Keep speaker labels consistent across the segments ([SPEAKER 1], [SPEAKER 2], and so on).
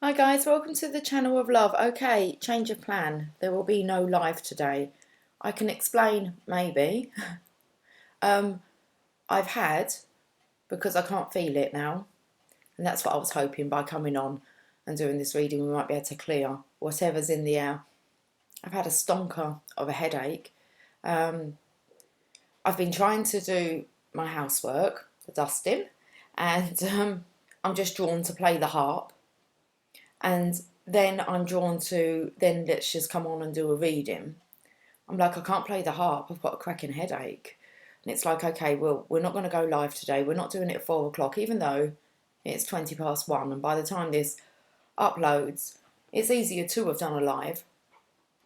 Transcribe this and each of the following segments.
[SPEAKER 1] Hi guys, welcome to the channel of love. Okay, change of plan. There will be no live today. I can explain maybe. I've had, because I can't feel it now, and that's what I was hoping by coming on and doing this reading we might be able to clear whatever's in the air. I've had a stonker of a headache. I've been trying to do my housework, the dusting, and I'm just drawn to play the harp. And then I'm drawn to, then let's just come on and do a reading. I'm like, I can't play the harp, I've got a cracking headache. And it's like, okay, well, we're not going to go live today. We're not doing it at 4 o'clock, even though it's 20 past 1. And by the time this uploads, it's easier to have done a live.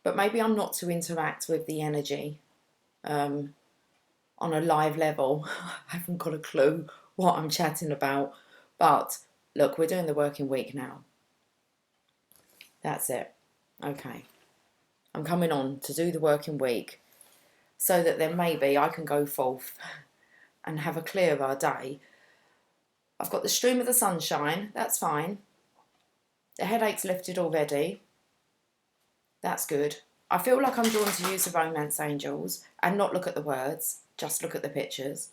[SPEAKER 1] But maybe I'm not to interact with the energy on a live level. I haven't got a clue what I'm chatting about. But look, we're doing the working week now. That's it. Okay. I'm coming on to do the working week so that then maybe I can go forth and have a clearer day. I've got the stream of the sunshine. That's fine. The headache's lifted already. That's good. I feel like I'm drawn to use the romance angels and not look at the words, just look at the pictures.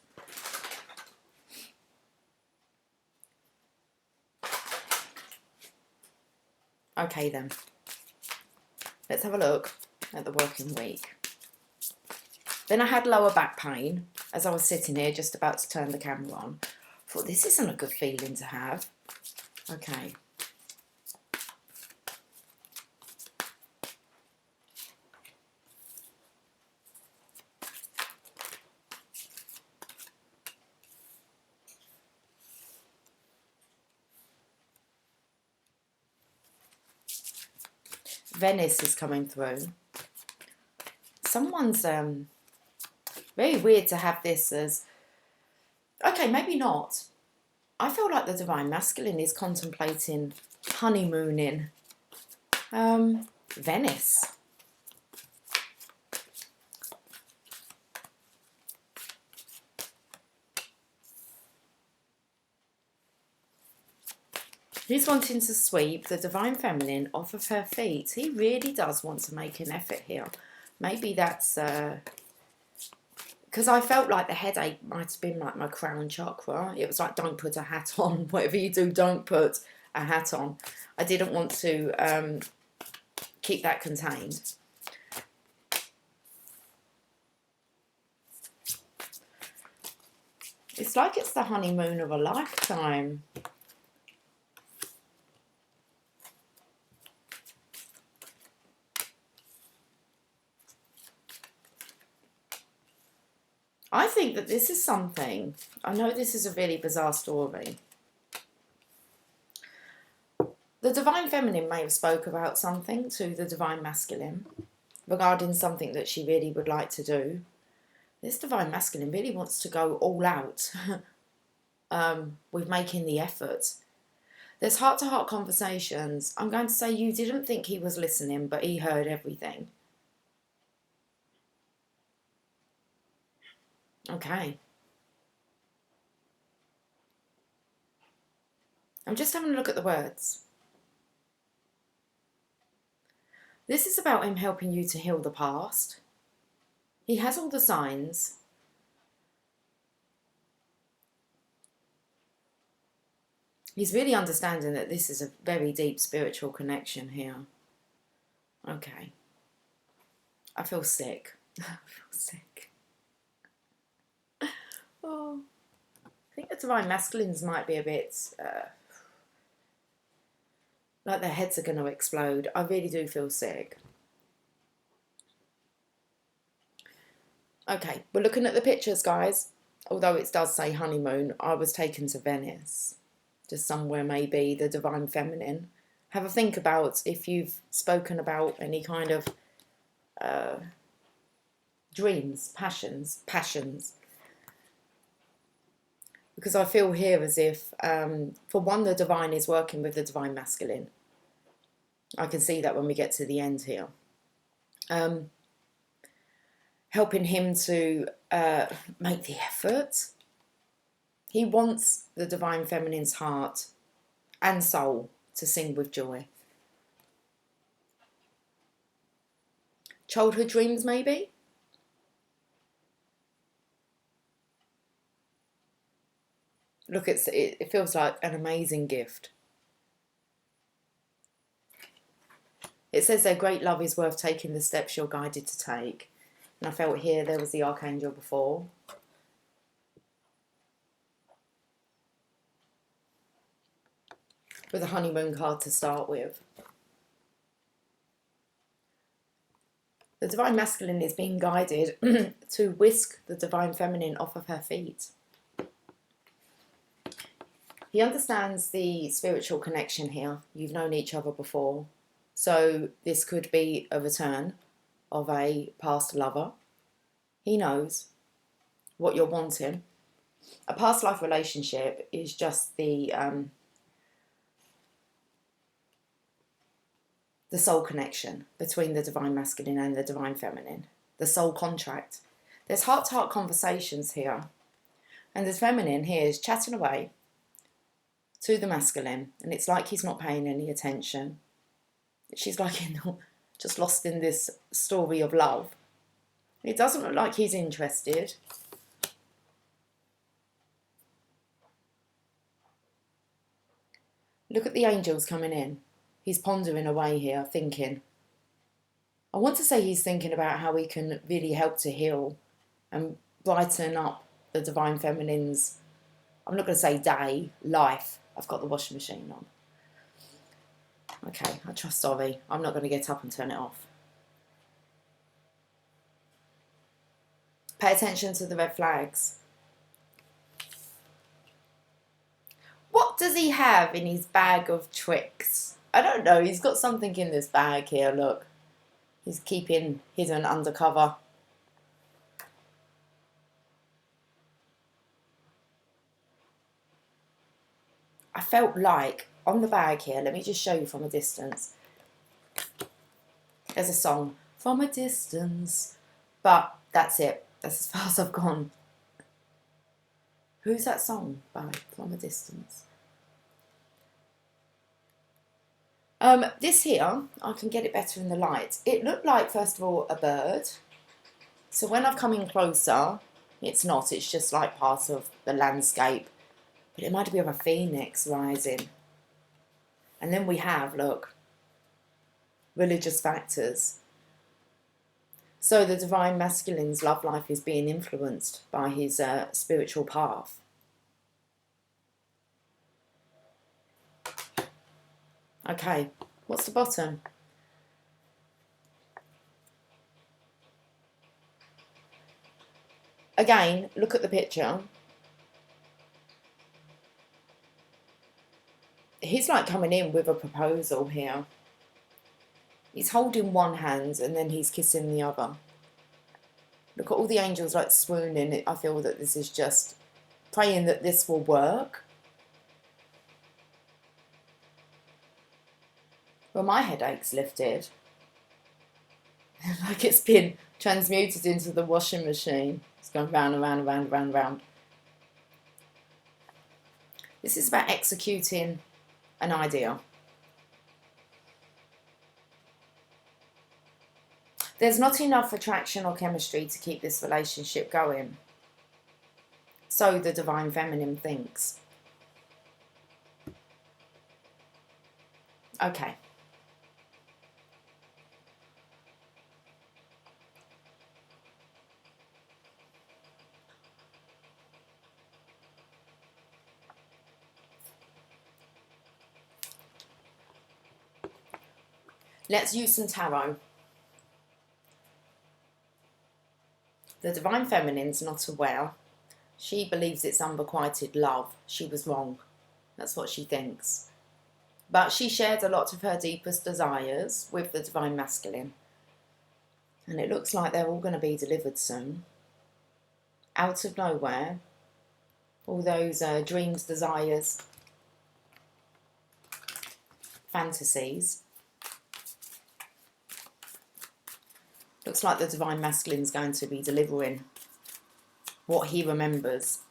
[SPEAKER 1] Okay then. Let's have a look at the working week. Then I had lower back pain as I was sitting here just about to turn the camera on. I thought, this isn't a good feeling to have. Okay. Venice is coming through. Someone's very weird to have this as, okay, maybe not. I feel like the divine masculine is contemplating honeymooning. Venice. He's wanting to sweep the divine feminine off of her feet. He really does want to make an effort here. Maybe that's because I felt like the headache might have been like my crown chakra. It was like, don't put a hat on. Whatever you do, don't put a hat on. I didn't want to keep that contained. It's like it's the honeymoon of a lifetime. I think that this is something, I know this is a really bizarre story. The divine feminine may have spoke about something to the divine masculine regarding something that she really would like to do. This divine masculine really wants to go all out with making the effort. There's heart-to-heart conversations. I'm going to say you didn't think he was listening, but he heard everything. Okay. I'm just having a look at the words. This is about him helping you to heal the past. He has all the signs. He's really understanding that this is a very deep spiritual connection here. Okay. I feel sick. I feel sick. Oh, I think the divine masculines might be a bit like their heads are going to explode. I really do feel sick. Okay, we're looking at the pictures, guys. Although it does say honeymoon, I was taken to Venice. Just somewhere maybe the divine feminine. Have a think about if you've spoken about any kind of dreams, passions. Because I feel here as if, for one, the divine is working with the divine masculine. I can see that when we get to the end here. Helping him to make the effort. He wants the divine feminine's heart and soul to sing with joy. Childhood dreams, maybe? Look, it feels like an amazing gift. It says their great love is worth taking the steps you're guided to take. And I felt here there was the Archangel before. With a honeymoon card to start with. The Divine Masculine is being guided to whisk the Divine Feminine off of her feet. He understands the spiritual connection here. You've known each other before. So this could be a return of a past lover. He knows what you're wanting. A past life relationship is just the soul connection between the Divine Masculine and the Divine Feminine. The soul contract. There's heart-to-heart conversations here. And the Feminine here is chatting away to the Masculine. And it's like he's not paying any attention. She's like just lost in this story of love. It doesn't look like he's interested. Look at the angels coming in. He's pondering away here, thinking. I want to say he's thinking about how he can really help to heal and brighten up the Divine Feminine's, I'm not going to say day, life. I've got the washing machine on. Okay, I trust Sorry. I'm not going to get up and turn it off. Pay attention to the red flags. What does he have in his bag of tricks? I don't know. He's got something in this bag here, look. He's keeping hidden undercover. I felt like on the bag here, let me just show you from a distance. There's a song, From a Distance. But that's it. That's as far as I've gone. Who's that song by? From a Distance. This here, I can get it better in the light. It looked like, first of all, a bird. So when I've come in closer, it's not. It's just like part of the landscape. But it might be of a phoenix rising. And then we have, look, religious factors. So the Divine Masculine's love life is being influenced by his spiritual path. Okay, what's the bottom? Again, look at the picture. He's like coming in with a proposal here. He's holding one hand and then he's kissing the other. Look at all the angels like swooning. I feel that this is just praying that this will work. Well, my headache's lifted. Like it's been transmuted into the washing machine. It's going round and round and round and round and round. This is about executing an idea. There's not enough attraction or chemistry to keep this relationship going. So the Divine Feminine thinks. Okay. Let's use some tarot. The Divine Feminine's not aware. She believes it's unrequited love. She was wrong. That's what she thinks. But she shared a lot of her deepest desires with the Divine Masculine. And it looks like they're all going to be delivered soon. Out of nowhere. All those dreams, desires, fantasies. Looks like the Divine Masculine's going to be delivering what he remembers.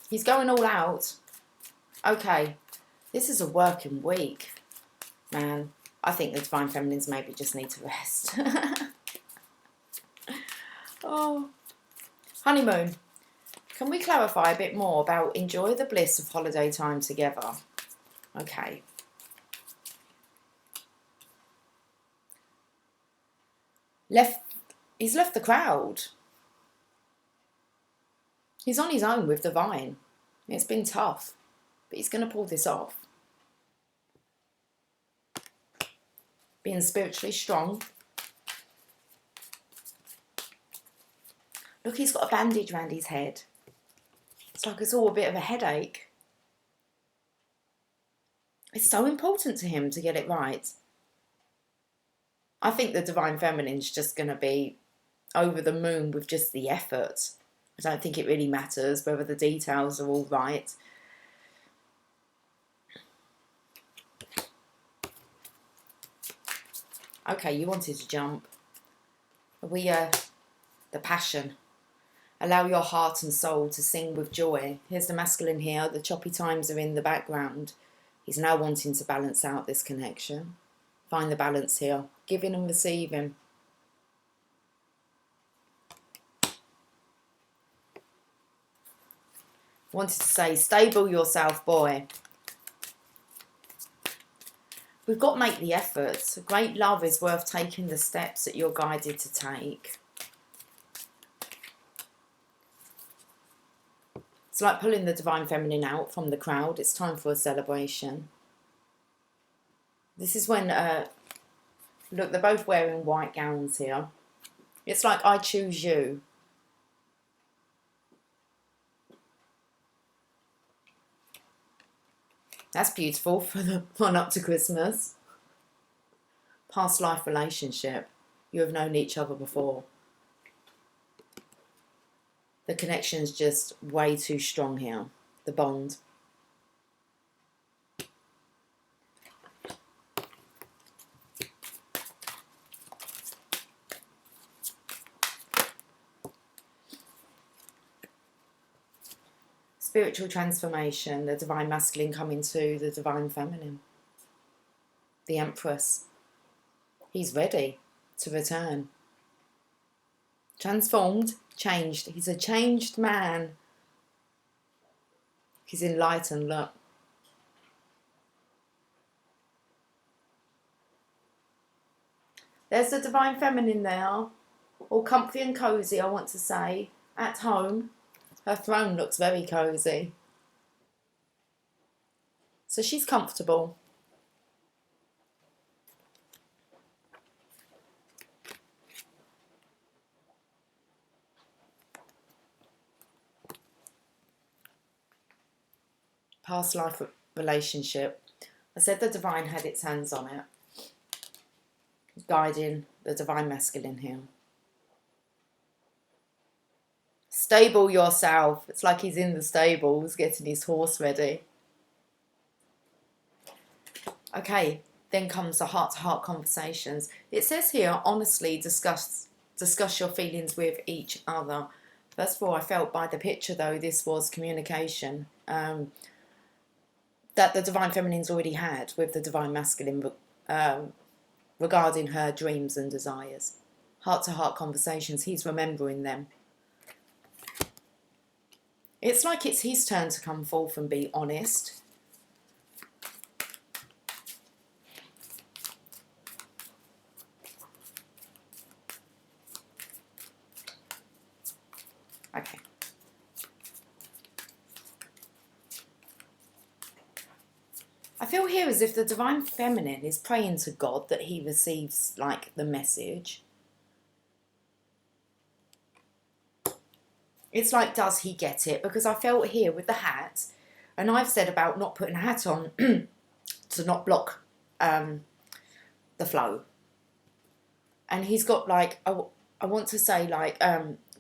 [SPEAKER 1] He's going all out. Okay, This is a working week, man. I think the Divine Feminines maybe just need to rest. Oh, honeymoon. Can we clarify a bit more about enjoy the bliss of holiday time together? Okay. He's left the crowd. He's on his own with Divine. It's been tough, but he's going to pull this off. Being spiritually strong. Look, he's got a bandage around his head. It's like it's all a bit of a headache. It's so important to him to get it right. I think the Divine Feminine's just going to be over the moon with just the effort. I don't think it really matters whether the details are all right. Okay, you wanted to jump. The passion. Allow your heart and soul to sing with joy. Here's the masculine here. The choppy times are in the background. He's now wanting to balance out this connection. Find the balance here. Giving and receiving. Wanted to say, stable yourself, boy. We've got to make the effort. Great love is worth taking the steps that you're guided to take. It's like pulling the Divine Feminine out from the crowd. It's time for a celebration. This is when, look, they're both wearing white gowns here. It's like, I choose you. That's beautiful for the run up to Christmas. Past life relationship. You have known each other before. The connection's just way too strong here. The bond. Spiritual transformation, the Divine Masculine coming to the Divine Feminine. The Empress. He's ready to return. Transformed, changed. He's a changed man. He's enlightened, look. There's the Divine Feminine there. All comfy and cosy, I want to say. At home. Her throne looks very cosy. So she's comfortable. Past life relationship. I said the Divine had its hands on it. Guiding the Divine Masculine here. Stable yourself. It's like he's in the stables getting his horse ready. Okay, then comes the heart-to-heart conversations. It says here, honestly discuss your feelings with each other. First of all, I felt by the picture though, this was communication that the Divine Feminine's already had with the Divine Masculine regarding her dreams and desires. Heart-to-heart conversations, he's remembering them. It's like it's his turn to come forth and be honest. Okay. I feel here as if the Divine Feminine is praying to God that he receives, like, the message. It's like, does he get it? Because I felt here with the hat, and I've said about not putting a hat on to not block the flow. And he's got, like, I want to say, like,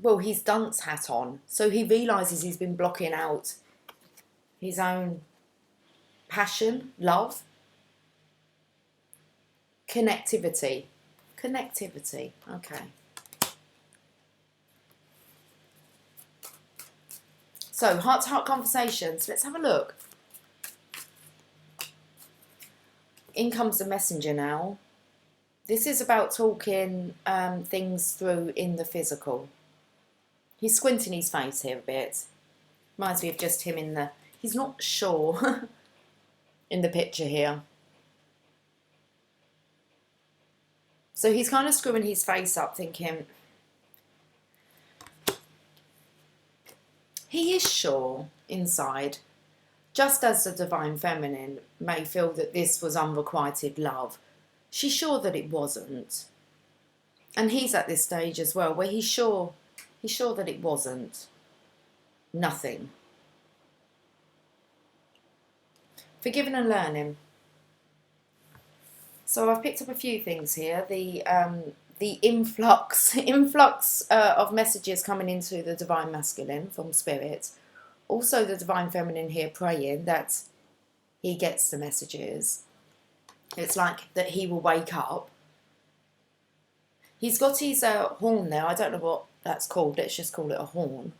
[SPEAKER 1] well, his dunce hat on. So he realises he's been blocking out his own passion, love, connectivity. Connectivity, okay. So, heart-to-heart conversations. Let's have a look. in comes the messenger now. This is about talking things through in the physical. He's squinting his face here a bit. Reminds me of just him in the... He's not sure in the picture here. So he's kind of screwing his face up thinking... He is sure inside, just as the Divine Feminine may feel that this was unrequited love, she's sure that it wasn't. And he's at this stage as well, where he's sure that it wasn't. Nothing. Forgiving and learning. So I've picked up a few things here. The influx of messages coming into the Divine Masculine from Spirit. Also the Divine Feminine here praying that he gets the messages. It's like that he will wake up. He's got his horn there. I don't know what that's called. Let's just call it a horn.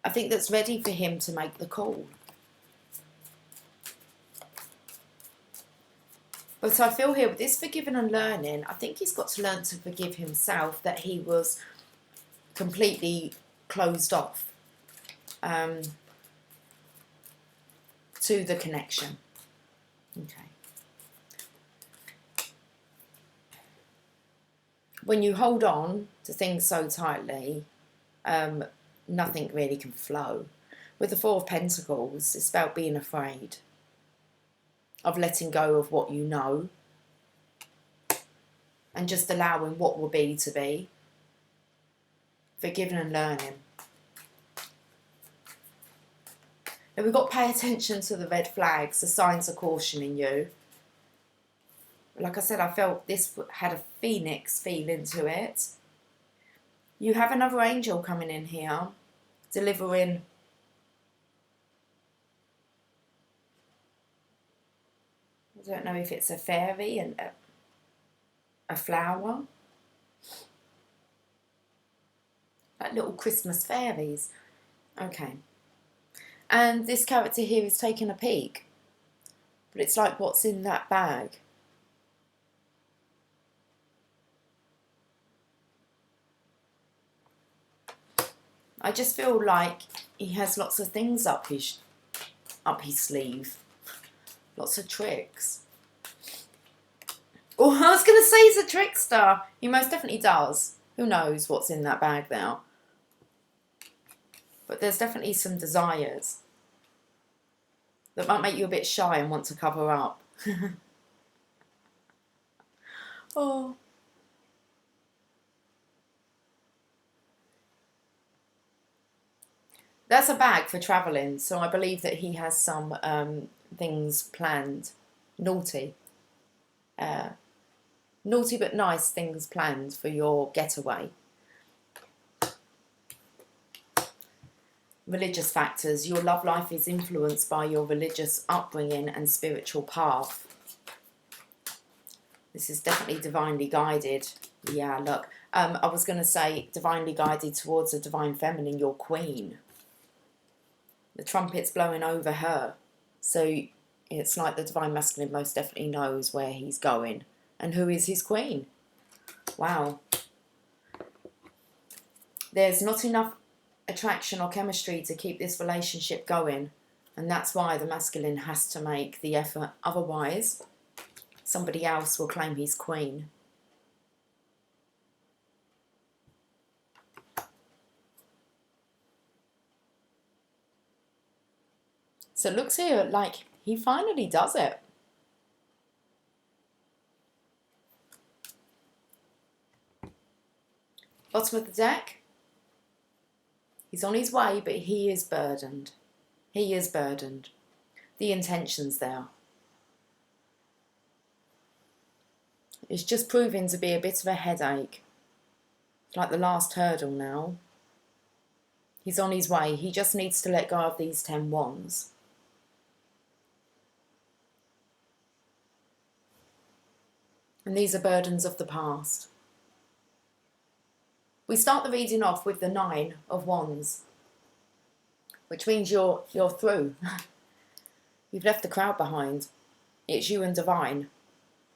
[SPEAKER 1] I think that's ready for him to make the call. But I feel here with this forgiving and learning, I think he's got to learn to forgive himself that he was completely closed off to the connection. Okay. When you hold on to things so tightly, nothing really can flow. With the Four of Pentacles, it's about being afraid of letting go of what you know and just allowing what will be to be. Forgiving and learning. Now we've got to pay attention to the red flags, the signs of caution in you. Like I said, I felt this had a phoenix feeling to it. You have another angel coming in here, delivering I don't know if it's a fairy and a flower. Like little Christmas fairies. Okay. And this character here is taking a peek. But it's like, what's in that bag? I just feel like he has lots of things up his sleeve. Lots of tricks. Oh, I was going to say he's a trickster. He most definitely does. Who knows what's in that bag now? But there's definitely some desires that might make you a bit shy and want to cover up. Oh. That's a bag for travelling, so I believe that he has some things planned. Naughty. Naughty but nice things planned for your getaway. Religious factors. Your love life is influenced by your religious upbringing and spiritual path. This is definitely divinely guided. Yeah, look. I was going to say divinely guided towards a divine feminine, your queen. The trumpet's blowing over her. So it's like the divine masculine most definitely knows where he's going. And who is his queen? Wow. There's not enough attraction or chemistry to keep this relationship going. And that's why the masculine has to make the effort. Otherwise, somebody else will claim he's queen. So it looks here like he finally does it. Bottom of the deck. He's on his way, but he is burdened. He is burdened. The intention's there. It's just proving to be a bit of a headache. It's like the last hurdle now. He's on his way. He just needs to let go of these 10 wands. And these are burdens of the past. We start the reading off with the 9 of Wands, which means you're through. You've left the crowd behind. It's you and divine.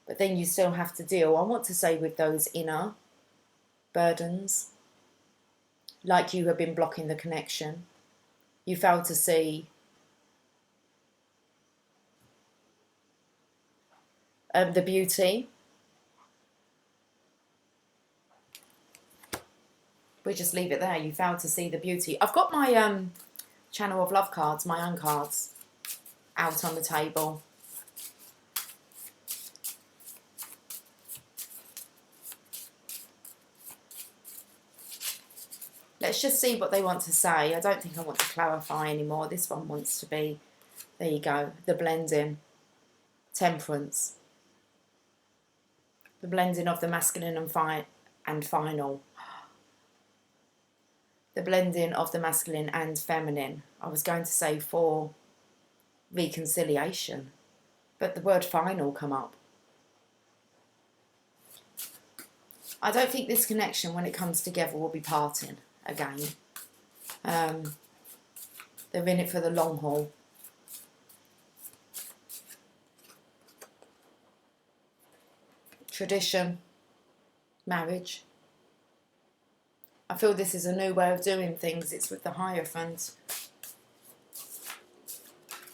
[SPEAKER 1] But then you still have to deal, I want to say, with those inner burdens. Like you have been blocking the connection. You failed to see the beauty. We just leave it there. You failed to see the beauty. I've got my Channel of Love cards, my own cards, out on the table. Let's just see what they want to say. I don't think I want to clarify anymore. This one wants to be, there you go, the blending, temperance. The blending of the masculine and final. The blending of the masculine and feminine. I was going to say for reconciliation, but the word final come up. I don't think this connection, when it comes together, will be parting again. They're in it for the long haul. Tradition, marriage. I feel this is a new way of doing things. It's with the Hierophant.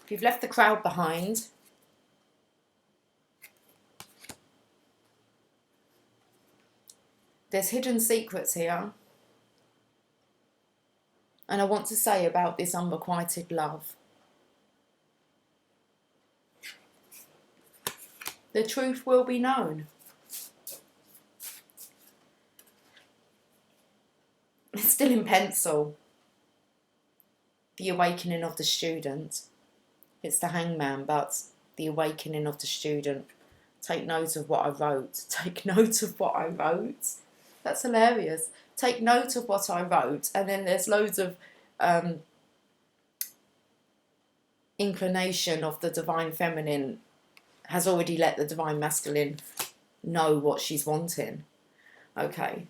[SPEAKER 1] If you've left the crowd behind, there's hidden secrets here. And I want to say about this unrequited love. The truth will be known. It's still in pencil. The awakening of the student. It's the Hangman, but the awakening of the student. Take note of what I wrote. Take note of what I wrote. That's hilarious. Take note of what I wrote. And then there's loads of inclination of the divine feminine has already let the divine masculine know what she's wanting. Okay.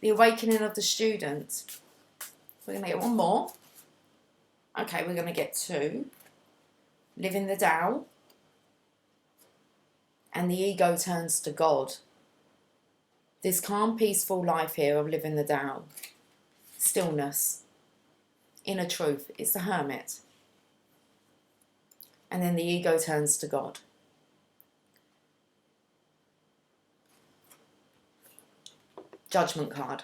[SPEAKER 1] The awakening of the student. We're going to get one more. Okay, we're going to get two. Living the Tao. And the ego turns to God. This calm, peaceful life here of living the Tao. Stillness. Inner truth. It's the Hermit. And then the ego turns to God. Judgment card.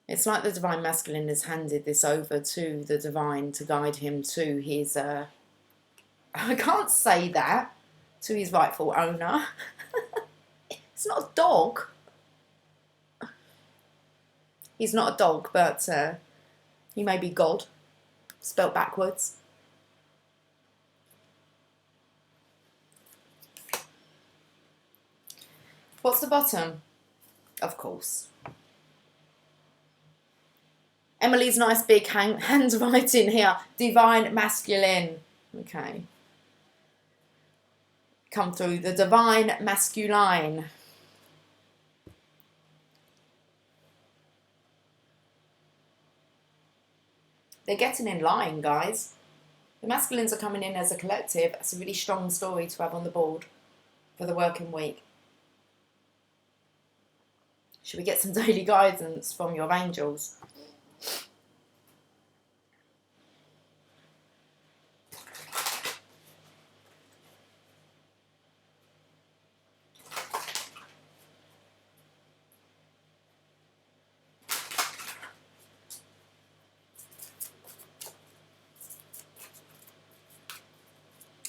[SPEAKER 1] It's like the divine masculine has handed this over to the divine to guide him to his, I can't say that, to his rightful owner. It's not a dog. He's not a dog, but he may be God, spelt backwards. What's the bottom? Of course. Emily's nice big handwriting here. Divine masculine. Okay. Come through the divine masculine. They're getting in line, guys. The masculines are coming in as a collective. That's a really strong story to have on the board for the working week. Should we get some daily guidance from your angels?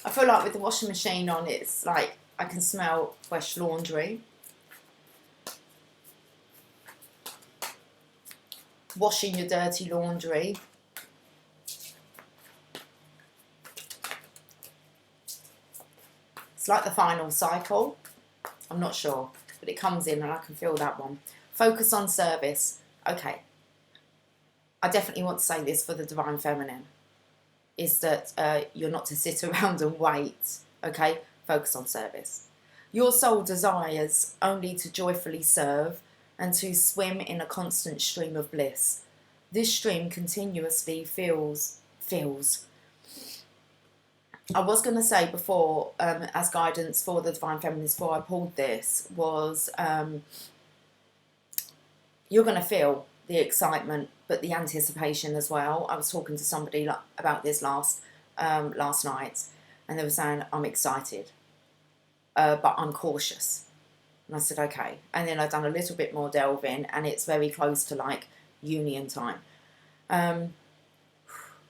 [SPEAKER 1] I feel like with the washing machine on, it's like I can smell fresh laundry. Washing your dirty laundry. It's like the final cycle. I'm not sure, but it comes in and I can feel that one. Focus on service. Okay. I definitely want to say this for the divine feminine. Is that you're not to sit around and wait. Okay? Focus on service. Your soul desires only to joyfully serve and to swim in a constant stream of bliss. this stream continuously feels. I was going to say before, as guidance for the Divine Feminines, before I pulled this, was you're going to feel the excitement, but the anticipation as well. I was talking to somebody about this last night, and they were saying, I'm excited, but I'm cautious. And I said, okay. And then I've done a little bit more delving, and it's very close to like union time.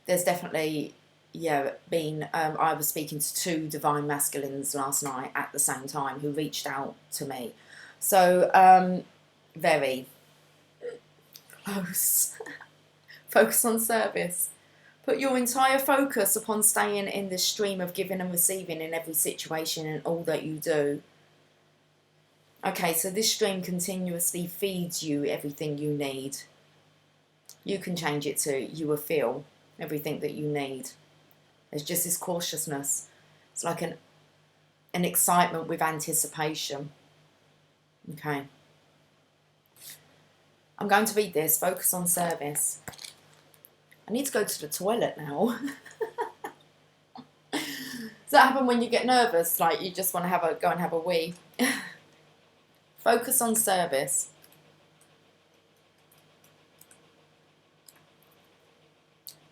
[SPEAKER 1] There's definitely, been, I was speaking to 2 divine masculines last night at the same time who reached out to me. So, very close. Focus on service. Put your entire focus upon staying in this stream of giving and receiving in every situation and all that you do. Okay, so this stream continuously feeds you everything you need. You can change it to you will feel everything that you need. There's just this cautiousness. It's like an excitement with anticipation. Okay. I'm going to read this. Focus on service. I need to go to the toilet now. Does that happen when you get nervous? Like you just want to go and have a wee? Focus on service.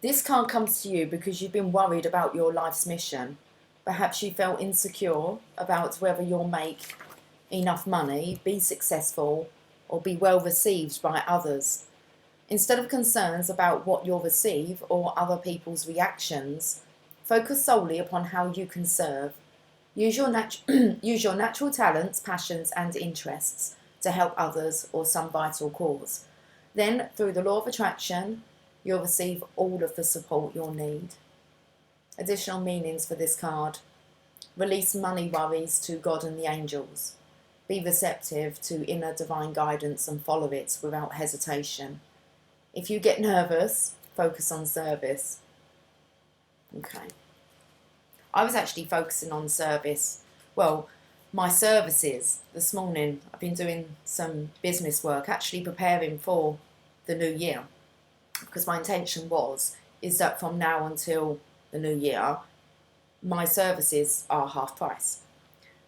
[SPEAKER 1] This card comes to you because you've been worried about your life's mission. Perhaps you felt insecure about whether you'll make enough money, be successful, or be well received by others. Instead of concerns about what you'll receive or other people's reactions, focus solely upon how you can serve. Use your natural talents, passions and interests to help others or some vital cause. Then, through the law of attraction, you'll receive all of the support you'll need. Additional meanings for this card. Release money worries to God and the angels. Be receptive to inner divine guidance and follow it without hesitation. If you get nervous, focus on service. Okay. I was actually focusing on service. Well, my services this morning. I've been doing some business work, actually preparing for the new year. Because my intention is that from now until the new year, my services are half price.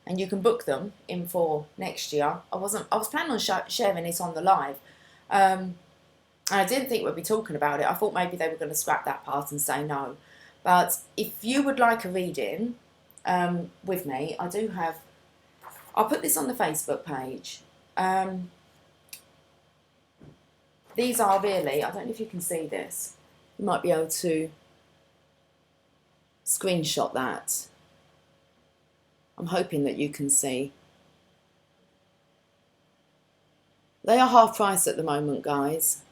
[SPEAKER 1] And you can book them in for next year. I was planning on sharing it on the live. And I didn't think we'd be talking about it. I thought maybe they were going to scrap that part and say no. But if you would like a reading with me, I'll put this on the Facebook page. These are really, I don't know if you can see this. You might be able to screenshot that. I'm hoping that you can see. They are half price at the moment, guys.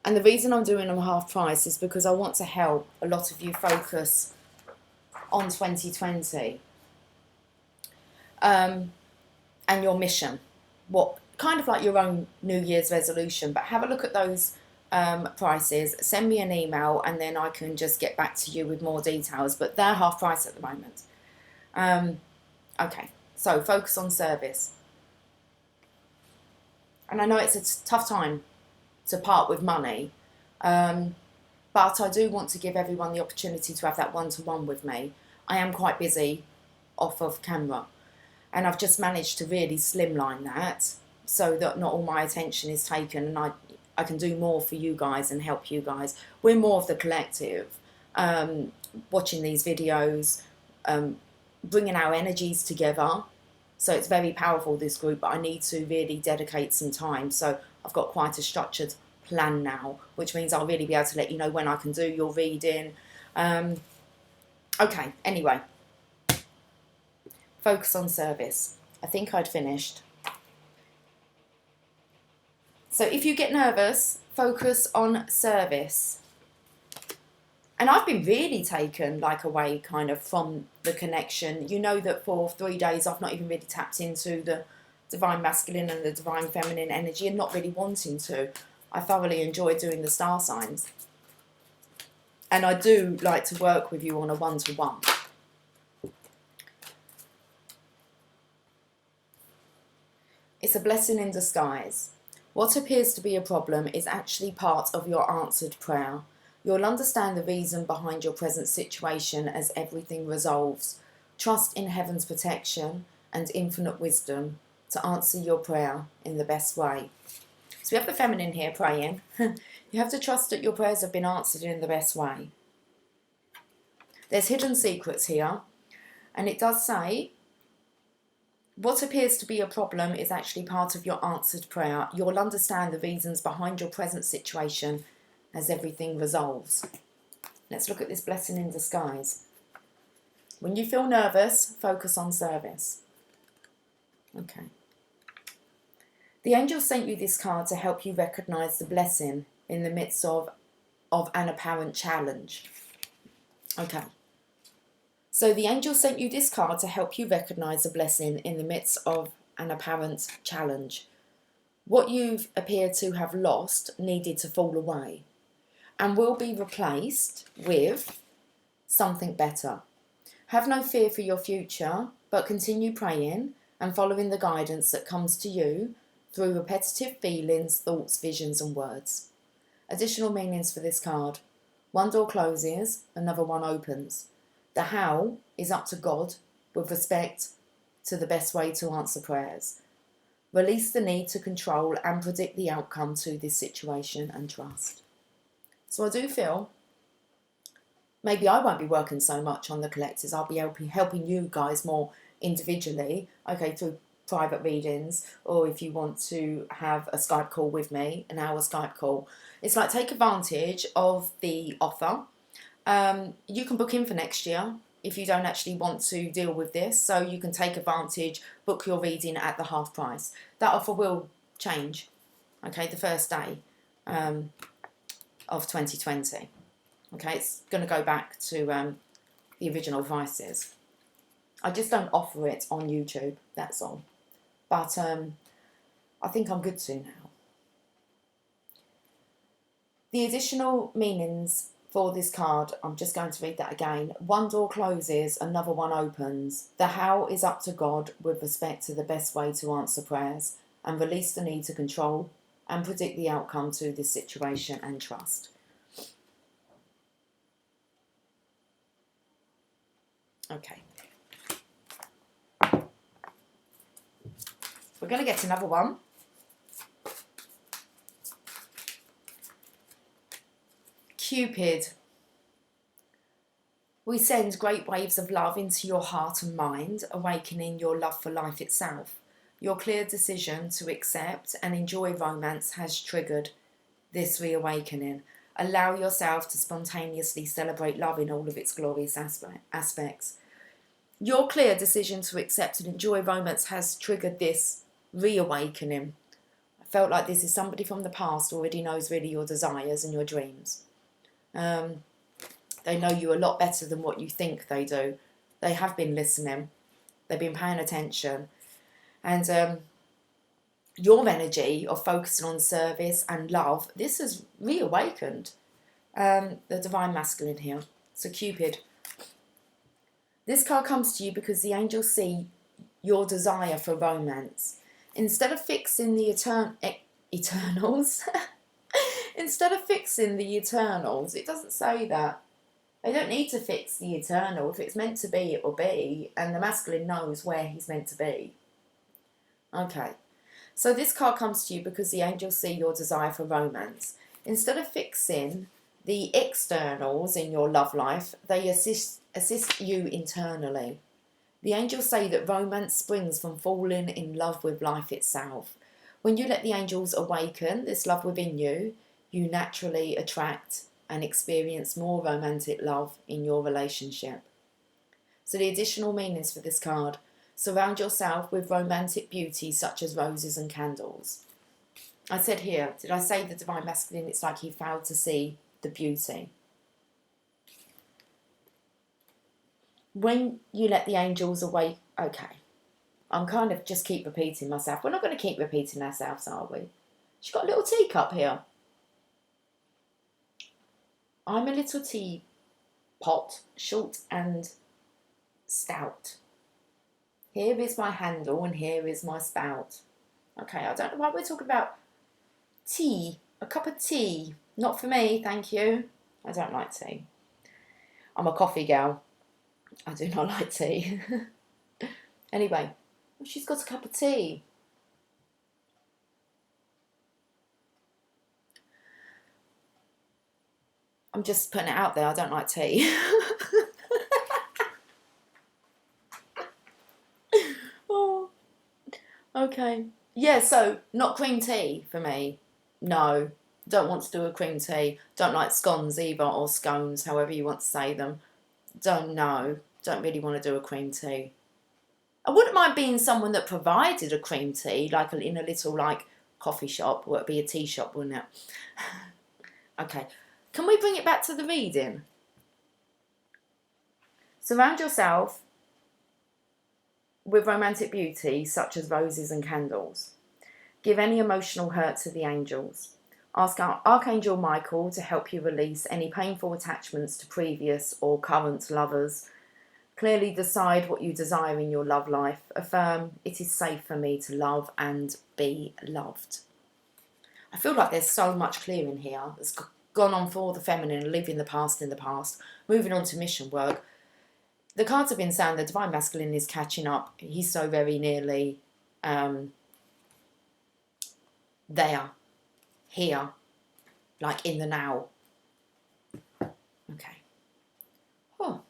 [SPEAKER 1] And the reason I'm doing them half price is because I want to help a lot of you focus on 2020 and your mission. What kind of like your own New Year's resolution, but have a look at those prices. Send me an email and then I can just get back to you with more details. But they're half price at the moment. Okay, so focus on service. And I know it's a tough time to part with money, but I do want to give everyone the opportunity to have that one-to-one with me. I am quite busy off of camera, and I've just managed to really slimline that so that not all my attention is taken, and I can do more for you guys and help you guys. We're more of the collective, watching these videos, bringing our energies together. So it's very powerful, this group, but I need to really dedicate some time. So I've got quite a structured plan now, which means I'll really be able to let you know when I can do your reading. Okay, anyway. Focus on service. I think I'd finished. So if you get nervous, focus on service. And I've been really taken like away kind of from the connection. You know that for 3 days I've not even really tapped into the divine masculine and the divine feminine energy, and not really wanting to. I thoroughly enjoy doing the star signs. And I do like to work with you on a one-to-one. It's a blessing in disguise. What appears to be a problem is actually part of your answered prayer. You'll understand the reason behind your present situation as everything resolves. Trust in heaven's protection and infinite wisdom to answer your prayer in the best way. So we have the feminine here praying. You have to trust that your prayers have been answered in the best way. There's hidden secrets here, and it does say, what appears to be a problem is actually part of your answered prayer. You'll understand the reasons behind your present situation as everything resolves. Let's look at this blessing in disguise. When you feel nervous, focus on service. Okay. The angel sent you this card to help you recognise the blessing in the midst of an apparent challenge. Okay. So the angel sent you this card to help you recognise the blessing in the midst of an apparent challenge. What you've appeared to have lost needed to fall away and will be replaced with something better. Have no fear for your future, but continue praying and following the guidance that comes to you through repetitive feelings, thoughts, visions and words. Additional meanings for this card. One door closes, another one opens. The how is up to God with respect to the best way to answer prayers. Release the need to control and predict the outcome to this situation and trust. So I do feel maybe I won't be working so much on the collectors. I'll be helping you guys more individually, okay, through private readings, or if you want to have a Skype call with me, an hour Skype call. It's like take advantage of the offer. You can book in for next year if you don't actually want to deal with this, so you can take advantage, book your reading at the half price. That offer will change, okay, the first day of 2020. Okay, it's going to go back to the original prices. I just don't offer it on YouTube, that's all. But I think I'm good to now. The additional meanings for this card, I'm just going to read that again. One door closes, another one opens. The how is up to God with respect to the best way to answer prayers and release the need to control and predict the outcome to this situation and trust. Okay. We're going to get another one. Cupid. We send great waves of love into your heart and mind, awakening your love for life itself. Your clear decision to accept and enjoy romance has triggered this reawakening. Allow yourself to spontaneously celebrate love in all of its glorious aspects. Your clear decision to accept and enjoy romance has triggered this reawakening. I felt like this is somebody from the past already knows really your desires and your dreams. They know you a lot better than what you think they do. They have been listening. They've been paying attention. And your energy of focusing on service and love, this has reawakened the divine masculine here. So Cupid. This card comes to you because the angels see your desire for romance. Instead of fixing the eternals, instead of fixing the eternals, it doesn't say that. They don't need to fix the eternal. If it's meant to be, it will be. And the masculine knows where he's meant to be. Okay. So this card comes to you because the angels see your desire for romance. Instead of fixing the externals in your love life, they assist you internally. The angels say that romance springs from falling in love with life itself. When you let the angels awaken this love within you, you naturally attract and experience more romantic love in your relationship. So the additional meanings for this card: surround yourself with romantic beauty such as roses and candles. I said here, did I say the divine masculine? It's like he failed to see the beauty. When you let the angels awake, okay, I'm kind of just keep repeating myself. We're not going to keep repeating ourselves, are we? She's got a little teacup here. I'm a little teapot, short and stout. Here is my handle and here is my spout. Okay, I don't know why we're talking about Tea. A cup of tea. Not for me, thank you. I don't like tea. I'm a coffee gal. I do not like tea. Anyway, she's got a cup of tea. I'm just putting it out there, I don't like tea. Oh, okay. Yeah, so not cream tea for me. No, don't want to do a cream tea. Don't like scones either, or scones, however you want to say them. Don't really want to do a cream tea. I wouldn't mind being someone that provided a cream tea, like in a little like coffee shop, or it'd be a tea shop, wouldn't it? Okay, can we bring it back to the reading? Surround yourself with romantic beauty, such as roses and candles. Give any emotional hurt to the angels. Ask Archangel Michael to help you release any painful attachments to previous or current lovers. Clearly decide what you desire in your love life. Affirm, it is safe for me to love and be loved. I feel like there's so much clearing here. It's gone on for the feminine, leaving the past in the past, moving on to mission work. The cards have been saying the divine masculine is catching up. He's so very nearly there, here, like in the now. Okay. Oh.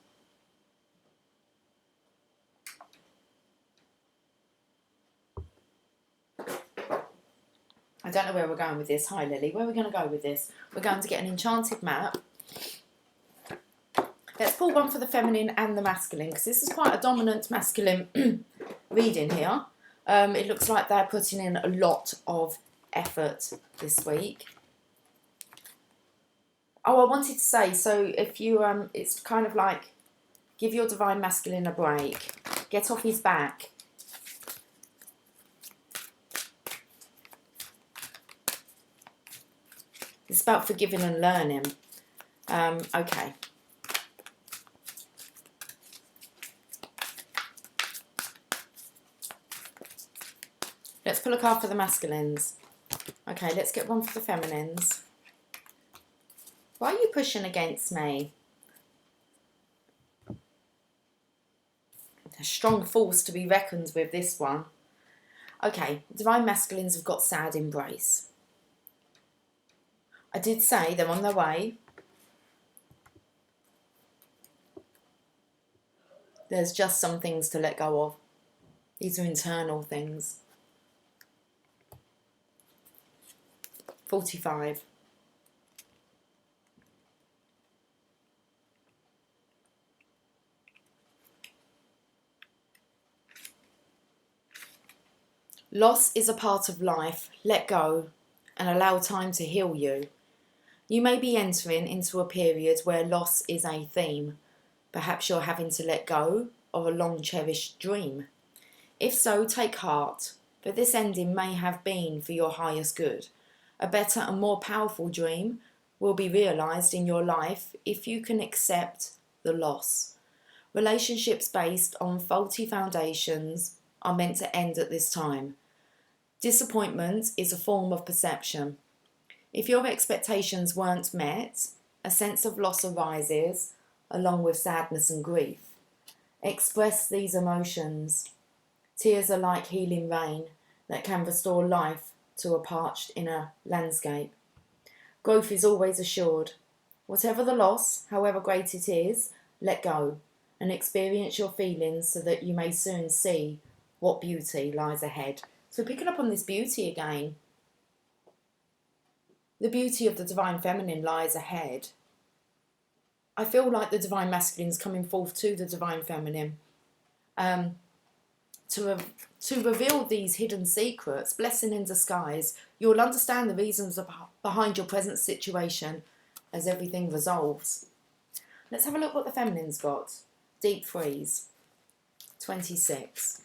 [SPEAKER 1] I don't know where we're going with this. Hi, Lily. Where are we going to go with this? We're going to get an enchanted map. Let's pull one for the feminine and the masculine, because this is quite a dominant masculine reading here. It looks like they're putting in a lot of effort this week. Oh, I wanted to say, so if you, it's kind of like, give your divine masculine a break. Get off his back. It's about forgiving and learning. Okay. Let's pull a card for the masculines. Okay, let's get one for the feminines. Why are you pushing against me? A strong force to be reckoned with, this one. Okay, divine masculines have got sad embrace. I did say they're on their way. There's just some things to let go of. These are internal things. 45. Loss is a part of life. Let go and allow time to heal you. You may be entering into a period where loss is a theme. Perhaps you're having to let go of a long-cherished dream. If so, take heart, for this ending may have been for your highest good. A better and more powerful dream will be realised in your life if you can accept the loss. Relationships based on faulty foundations are meant to end at this time. Disappointment is a form of perception. If your expectations weren't met, a sense of loss arises, along with sadness and grief. Express these emotions. Tears are like healing rain that can restore life to a parched inner landscape. Growth is always assured. Whatever the loss, however great it is, let go and experience your feelings so that you may soon see what beauty lies ahead. So we're picking up on this beauty again. The beauty of the divine feminine lies ahead. I feel like the divine masculine is coming forth to the divine feminine to reveal these hidden secrets, blessing in disguise. You'll understand the reasons behind your present situation as everything resolves. Let's have a look what the feminine's got. Deep freeze. 26.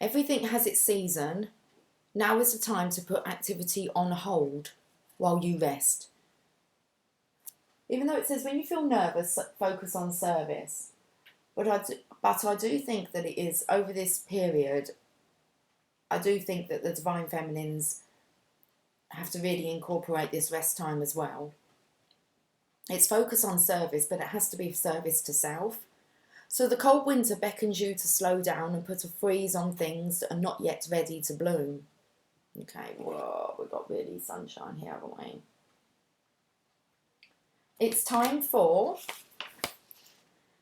[SPEAKER 1] Everything has its season. Now is the time to put activity on hold while you rest. Even though it says when you feel nervous, focus on service. But I do think that it is over this period, I do think that the Divine Feminines have to really incorporate this rest time as well. It's focus on service, but it has to be service to self. So the cold winter beckons you to slow down and put a freeze on things that are not yet ready to bloom. Okay, whoa, we've got really sunshine here, haven't we? It's time for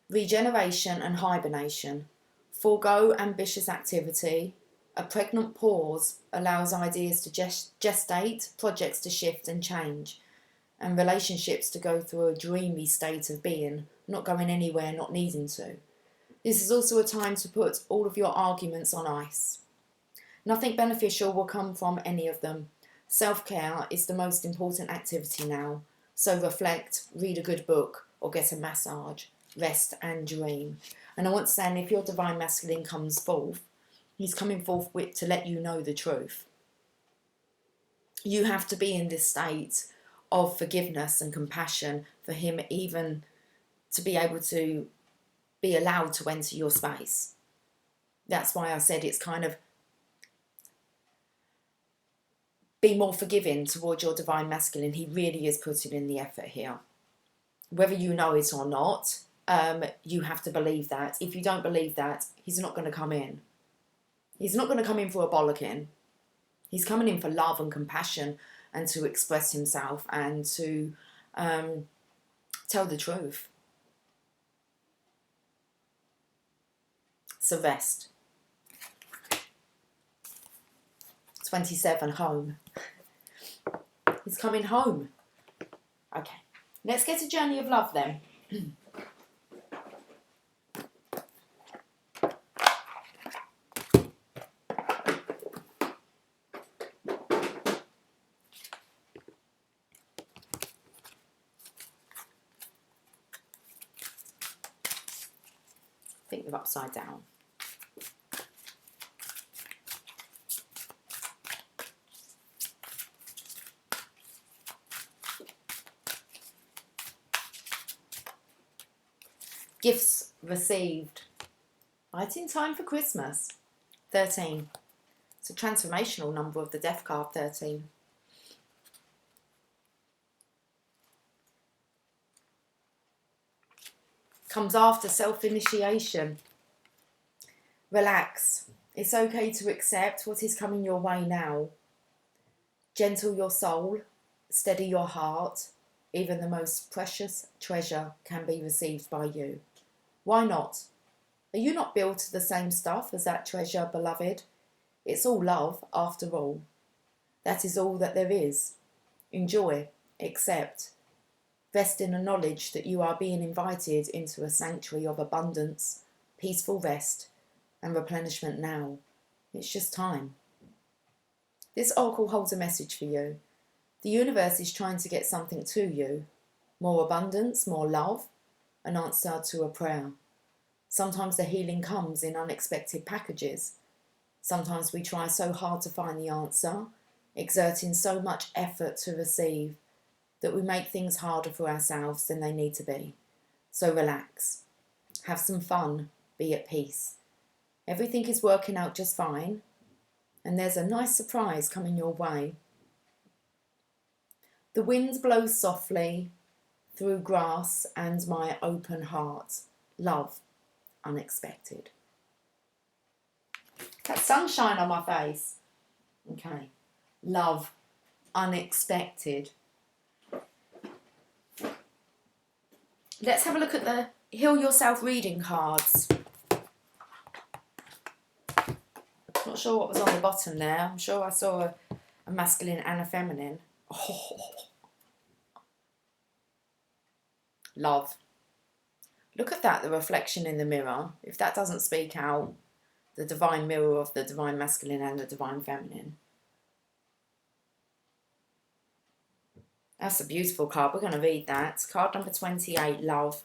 [SPEAKER 1] regeneration and hibernation. Forgo ambitious activity. A pregnant pause allows ideas to gestate, projects to shift and change, and relationships to go through a dreamy state of being, not going anywhere, not needing to. This is also a time to put all of your arguments on ice. Nothing beneficial will come from any of them. Self-care is the most important activity now. So reflect, read a good book, or get a massage, rest and dream. And I want to say, and if your Divine Masculine comes forth, he's coming forth to let you know the truth. You have to be in this state of forgiveness and compassion for him even to be able to be allowed to enter your space. That's why I said it's kind of be more forgiving towards your Divine Masculine. He really is putting in the effort here. Whether you know it or not, you have to believe that. If you don't believe that, he's not going to come in. He's not going to come in for a bollocking. He's coming in for love and compassion and to express himself and to tell the truth. So rest. 27, home. He's coming home. Okay, let's get a journey of love then. I think they're upside down. Gifts received. Right in time for Christmas. 13. It's a transformational number of the Death card, 13. Comes after self-initiation. Relax. It's okay to accept what is coming your way now. Gentle your soul. Steady your heart. Even the most precious treasure can be received by you. Why not? Are you not built of the same stuff as that treasure, beloved? It's all love, after all. That is all that there is. Enjoy, accept. Rest in the knowledge that you are being invited into a sanctuary of abundance, peaceful rest, and replenishment now. It's just time. This oracle holds a message for you. The universe is trying to get something to you. More abundance, more love, an answer to a prayer. Sometimes the healing comes in unexpected packages. Sometimes we try so hard to find the answer, exerting so much effort to receive, that we make things harder for ourselves than they need to be. So relax. Have some fun. Be at peace. Everything is working out just fine, and there's a nice surprise coming your way. The wind blows softly through grass and my open heart. Love, unexpected. That sunshine on my face. Okay. Love, unexpected. Let's have a look at the Heal Yourself reading cards. Not sure what was on the bottom there. I'm sure I saw a masculine and a feminine. Oh. Love. Look at that, the reflection in the mirror. If that doesn't speak out, the divine mirror of the divine masculine and the divine feminine. That's a beautiful card. We're going to read that. Card number 28, love.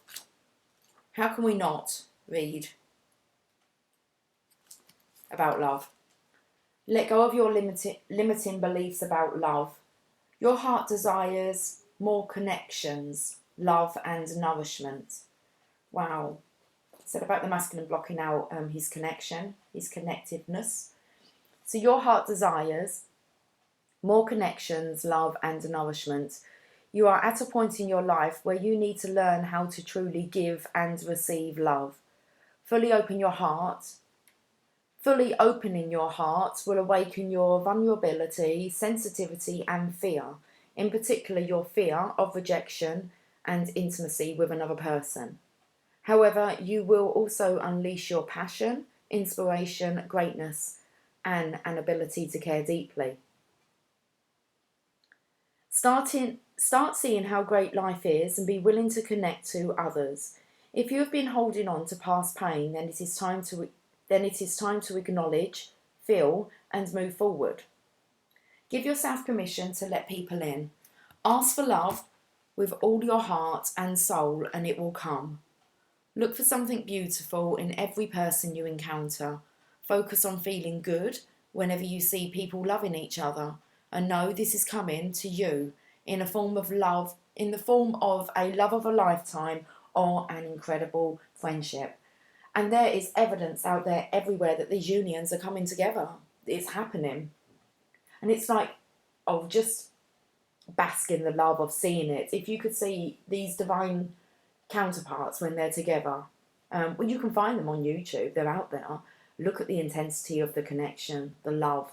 [SPEAKER 1] How can we not read about love? Let go of your limiting beliefs about love. Your heart desires more connections, love and nourishment. Wow. Said about the masculine blocking out his connection, his connectiveness. So your heart desires more connections, love and nourishment. You are at a point in your life where you need to learn how to truly give and receive love. Fully open your heart. Fully opening your heart will awaken your vulnerability, sensitivity and fear. In particular, your fear of rejection and intimacy with another person. However, you will also unleash your passion, inspiration, greatness and an ability to care deeply. Start seeing how great life is and be willing to connect to others. If you have been holding on to past pain, then it is time to acknowledge, feel and move forward. Give yourself permission to let people in. Ask for love with all your heart and soul and it will come. Look for something beautiful in every person you encounter. Focus on feeling good whenever you see people loving each other, and know this is coming to you in a form of love, in the form of a love of a lifetime or an incredible friendship. And there is evidence out there everywhere that these unions are coming together. It's happening. And it's like, oh, just bask in the love of seeing it. If you could see these divine counterparts when they're together, well, you can find them on YouTube, they're out there. Look at the intensity of the connection, the love.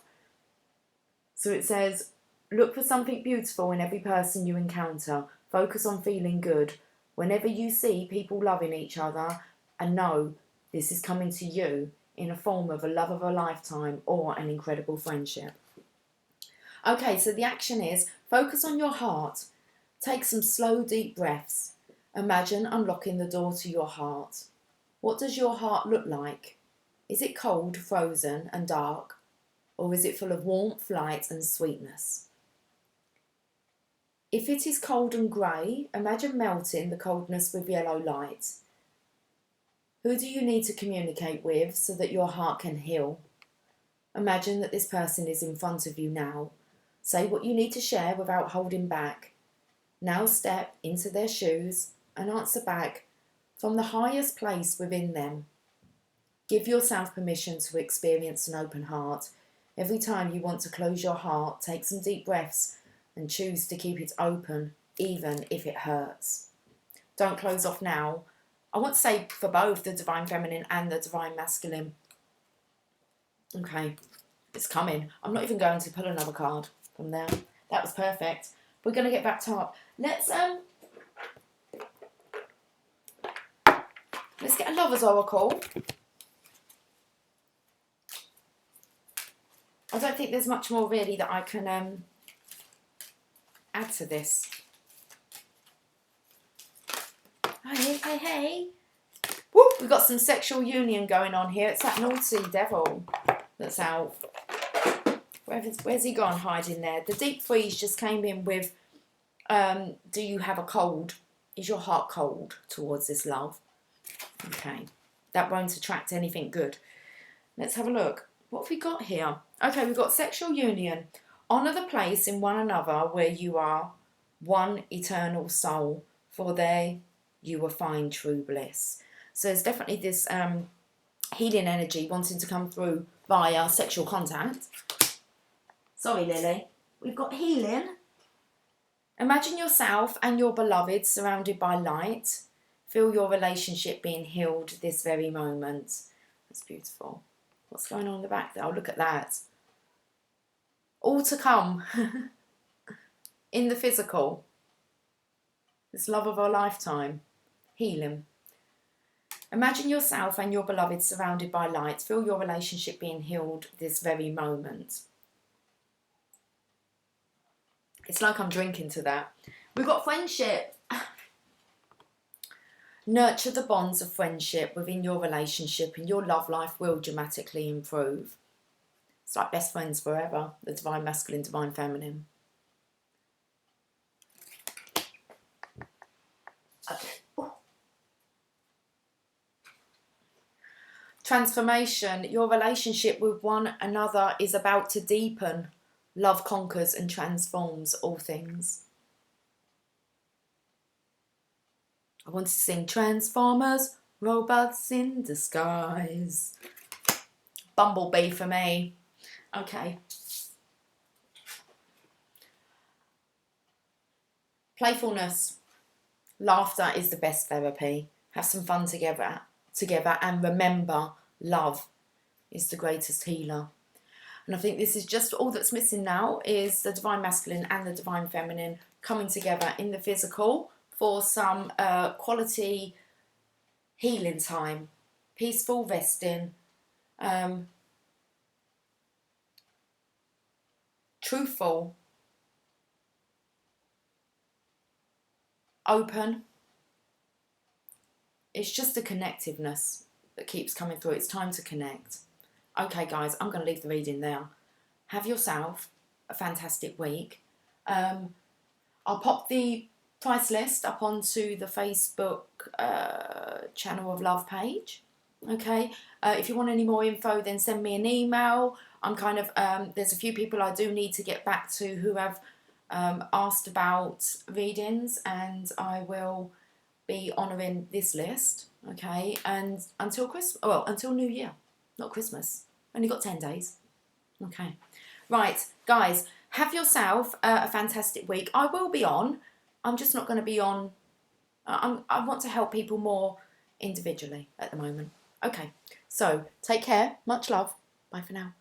[SPEAKER 1] So it says, look for something beautiful in every person you encounter. Focus on feeling good whenever you see people loving each other, and know this is coming to you in a form of a love of a lifetime or an incredible friendship. Okay, so the action is focus on your heart. Take some slow, deep breaths. Imagine unlocking the door to your heart. What does your heart look like? Is it cold, frozen and dark? Or is it full of warmth, light and sweetness? If it is cold and grey, imagine melting the coldness with yellow light. Who do you need to communicate with so that your heart can heal? Imagine that this person is in front of you now. Say what you need to share without holding back. Now step into their shoes and answer back from the highest place within them. Give yourself permission to experience an open heart. Every time you want to close your heart, take some deep breaths and choose to keep it open, even if it hurts. Don't close off now. I want to say for both the divine feminine and the divine masculine. Okay, it's coming. I'm not even going to pull another card from there. That was perfect. We're going to get wrapped up. Let's get a lover's oracle. I don't think there's much more really that I can add to this. Hey. Woo, we've got some sexual union going on here. It's that naughty devil that's out. Where's he gone hiding there? The deep freeze just came in with, do you have a cold? Is your heart cold towards this love? Okay, that won't attract anything good. Let's have a look. What have we got here? Okay, we've got sexual union. Honour the place in one another where you are one eternal soul, for there you will find true bliss. So there's definitely this healing energy wanting to come through via sexual contact. Sorry, Lily. We've got healing. Imagine yourself and your beloved surrounded by light. Feel your relationship being healed this very moment. That's beautiful. What's going on in the back there? Oh, look at that. All to come in the physical. This love of our lifetime. Healing. Imagine yourself and your beloved surrounded by light. Feel your relationship being healed this very moment. It's like I'm drinking to that. We've got friendship. Nurture the bonds of friendship within your relationship and your love life will dramatically improve. It's like best friends forever. The divine masculine, divine feminine. Okay. Ooh. Transformation. Your relationship with one another is about to deepen. Love conquers and transforms all things. I want to sing Transformers, robots in disguise. Bumblebee for me. Okay. Playfulness. Laughter is the best therapy. Have some fun together, and remember, love is the greatest healer. And I think this is just all that's missing now, is the divine masculine and the divine feminine coming together in the physical for some quality healing time, peaceful resting, truthful, open. It's just a connectiveness that keeps coming through. It's time to connect. Okay, guys, I'm going to leave the reading there. Have yourself a fantastic week. I'll pop the price list up onto the Facebook Channel of Love page. Okay, if you want any more info, then send me an email. I'm kind of, there's a few people I do need to get back to who have asked about readings, and I will be honouring this list, okay, and until Christmas, well, until New Year, not Christmas, only got 10 days, okay. Right, guys, have yourself a fantastic week. I will be on, I'm just not going to be on, I want to help people more individually at the moment. Okay, so take care, much love, bye for now.